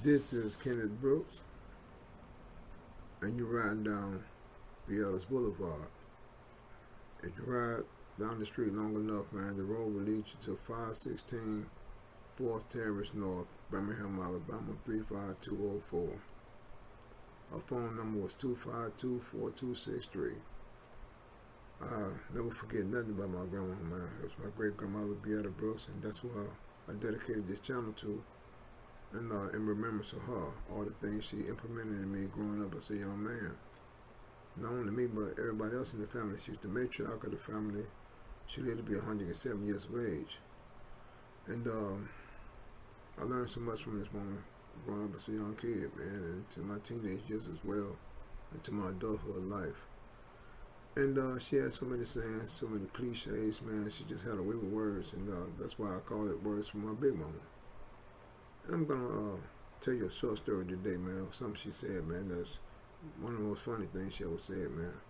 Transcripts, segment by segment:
This is Kenneth Brooks, and you're riding down Ellis Boulevard. If you ride down the street long enough, man, the road will lead you to 516 4th Terrace North, Birmingham, Alabama 35204. Our phone number was 252-4263. I never forget nothing about my grandma, man. It was my great grandmother, Beata Brooks, and that's who I dedicated this channel to. And in remembrance of her, all the things she implemented in me growing up as a young man. Not only me, but everybody else in the family. She was the matriarch of the family. She lived to be 107 years of age. And I learned so much from this woman growing up as a young kid, man, and to my teenage years as well, and to my adulthood life. And she had so many sayings, so many cliches, man. She just had a way with words, and that's why I call it Words from My Big Mama. And I'm gonna tell you a short story today, man. Something she said, man. That's one of the most funny things she ever said, man.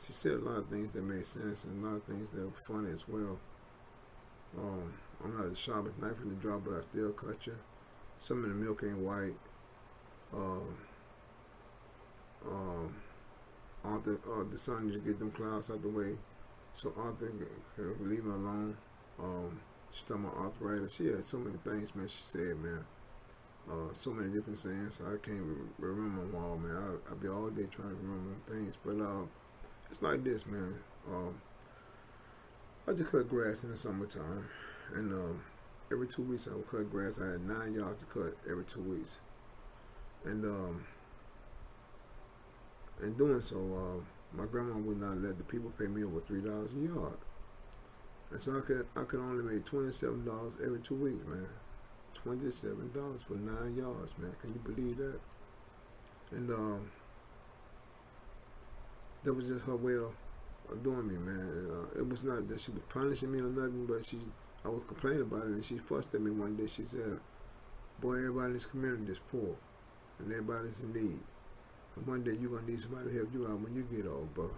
She said a lot of things that made sense and a lot of things that were funny as well. I'm not the sharpest knife in the drawer, but I still cut you. Some of the milk ain't white. Um, um, Arthur, the son need to get them clouds out the way, so Arthur can leave me alone. She talking about arthritis. She had so many things, man. She said, man. So many different sayings. I can't remember them all, man. I'll be all day trying to remember them things. But it's like this, man. I just cut grass in the summertime, and every 2 weeks I would cut grass. I had 9 yards to cut every 2 weeks, and in doing so, my grandma would not let the people pay me over $3 a yard, and so I could only make $27 every 2 weeks, man. $27 for 9 yards, man. Can you believe that? And that was just her way of doing me, man. It was not that she was punishing me or nothing, but I was complaining about it, and she fussed at me one day. She said, "Boy, everybody in this community is poor, and everybody's in need. And one day you're gonna need somebody to help you out when you get old, bro."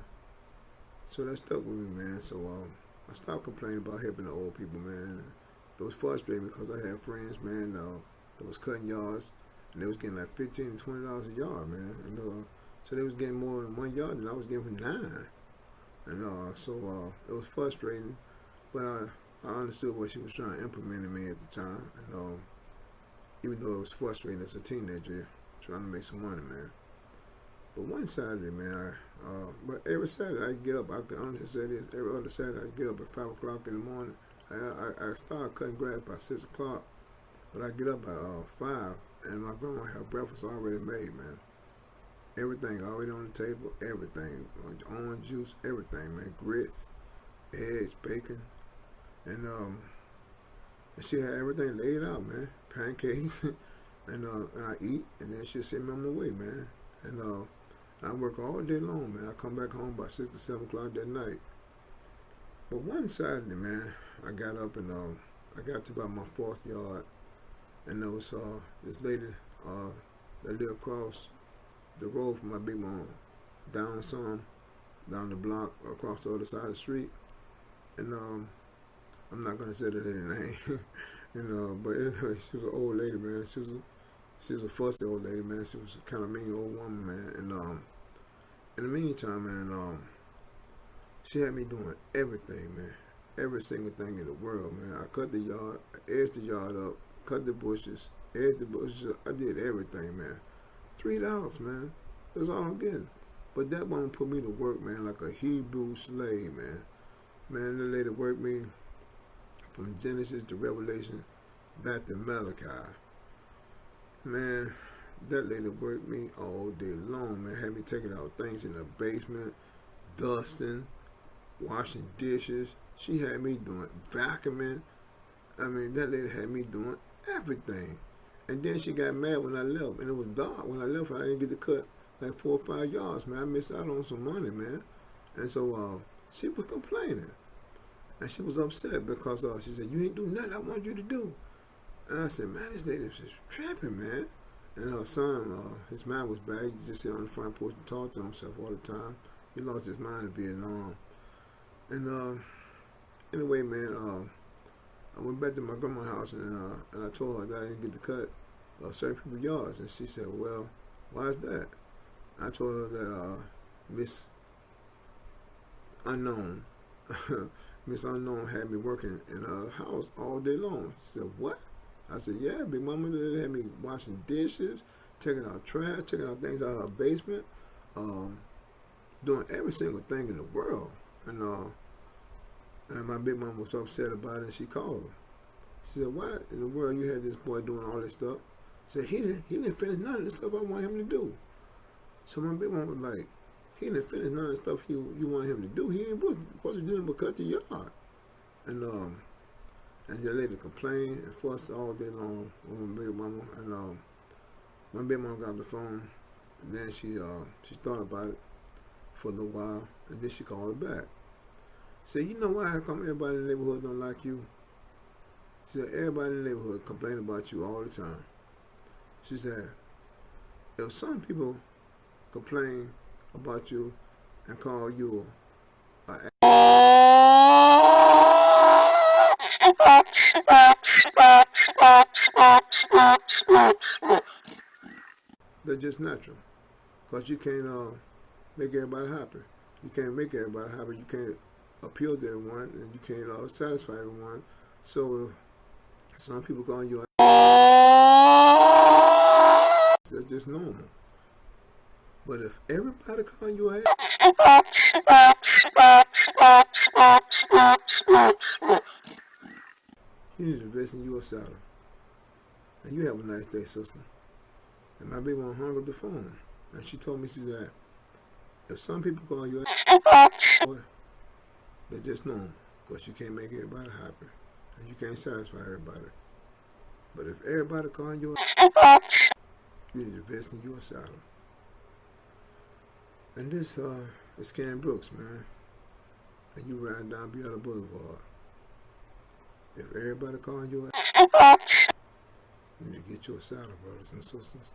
So that stuck with me, man. So I stopped complaining about helping the old people, man. It was frustrating because I had friends, man, that was cutting yards, and they was getting like $15 to $20 a yard, man. And so they was getting more in 1 yard than I was getting for 9. And so it was frustrating, but I understood what she was trying to implement in me at the time. And even though it was frustrating as a teenager, trying to make some money, man. But one Saturday, man, but every Saturday I get up. I can honestly say this: every other Saturday I get up at 5 o'clock in the morning. I start cutting grass by 6 o'clock, but I get up at 5, and my grandma had breakfast already made, man. Everything already on the table, everything, orange juice, everything, man. Grits, eggs, bacon, and she had everything laid out, man. Pancakes, and I eat, and then she'll send me on my way, man. And I work all day long, man. I come back home by 6 to 7 o'clock that night. But one Saturday, man, I got up and I got to about my 4th yard, and there was this lady that lived across the road from my big mom, down the block, across the other side of the street. And I'm not gonna say the lady name, but anyway, she was an old lady, man. She was a fussy old lady, man. She was a kind of mean old woman, man. And in the meantime, man, she had me doing everything, man. Every single thing in the world, man. I cut the yard, I edged the yard up, cut the bushes, edged the bushes up. I did everything, man. $3, man. That's all I'm getting. But that one put me to work, man, like a Hebrew slave, man. Man, the lady worked me from Genesis to Revelation back to Malachi. Man, that lady worked me all day long, man. Had me taking out things in the basement, dusting, washing dishes. She had me doing vacuuming. I mean, that lady had me doing everything. And then she got mad when I left, and it was dark when I left. And I didn't get to cut like 4 or 5 yards, man. I missed out on some money, man. And so she was complaining, and she was upset because she said, "You ain't do nothing I want you to do." And I said, "Man, this lady was just trapping, man." And her son, his mind was bad. He just sit on the front porch and talk to himself all the time. He lost his mind in Vietnam. And anyway, man, I went back to my grandma's house, and I told her that I didn't get the cut. certain people's yards. And she said, well, why is that? I told her that Miss Unknown, Miss Unknown had me working in her house all day long. She said, what? I said, yeah, Big Mama had me washing dishes, taking out trash, taking out things out of her basement, doing every single thing in the world. And my Big Mama was so upset about it, and she called her. She said, why in the world you had this boy doing all this stuff? She said, he didn't finish none of the stuff I wanted him to do. So my Big Mama was like, he didn't finish none of the stuff you wanted him to do. He ain't supposed to do nothing but cut your yard. And the lady complained and fussed all day long with my Big Mama. And my Big Mama got on the phone, and then she thought about it for a little while, and then she called her back. Said, you know why how come everybody in the neighborhood don't like you? She said, everybody in the neighborhood complain about you all the time. She said, if some people complain about you and call you they're just natural. Because you can't make everybody happy. You can't make everybody happy. You can't appeal to everyone, and you can't satisfy everyone. So some people call you they're just normal. But if everybody call you you need to invest in your saddle. And you have a nice day, sister. And my baby mom hung up the phone. And she told me, she said, if some people call you they're just normal. Because you can't make everybody happy. And you can't satisfy everybody. But if everybody call you you need to invest in your saddle. And this is Ken Brooks, man. And you riding down Beata Boulevard. If everybody calling you you need to get you a saddle, brothers and sisters.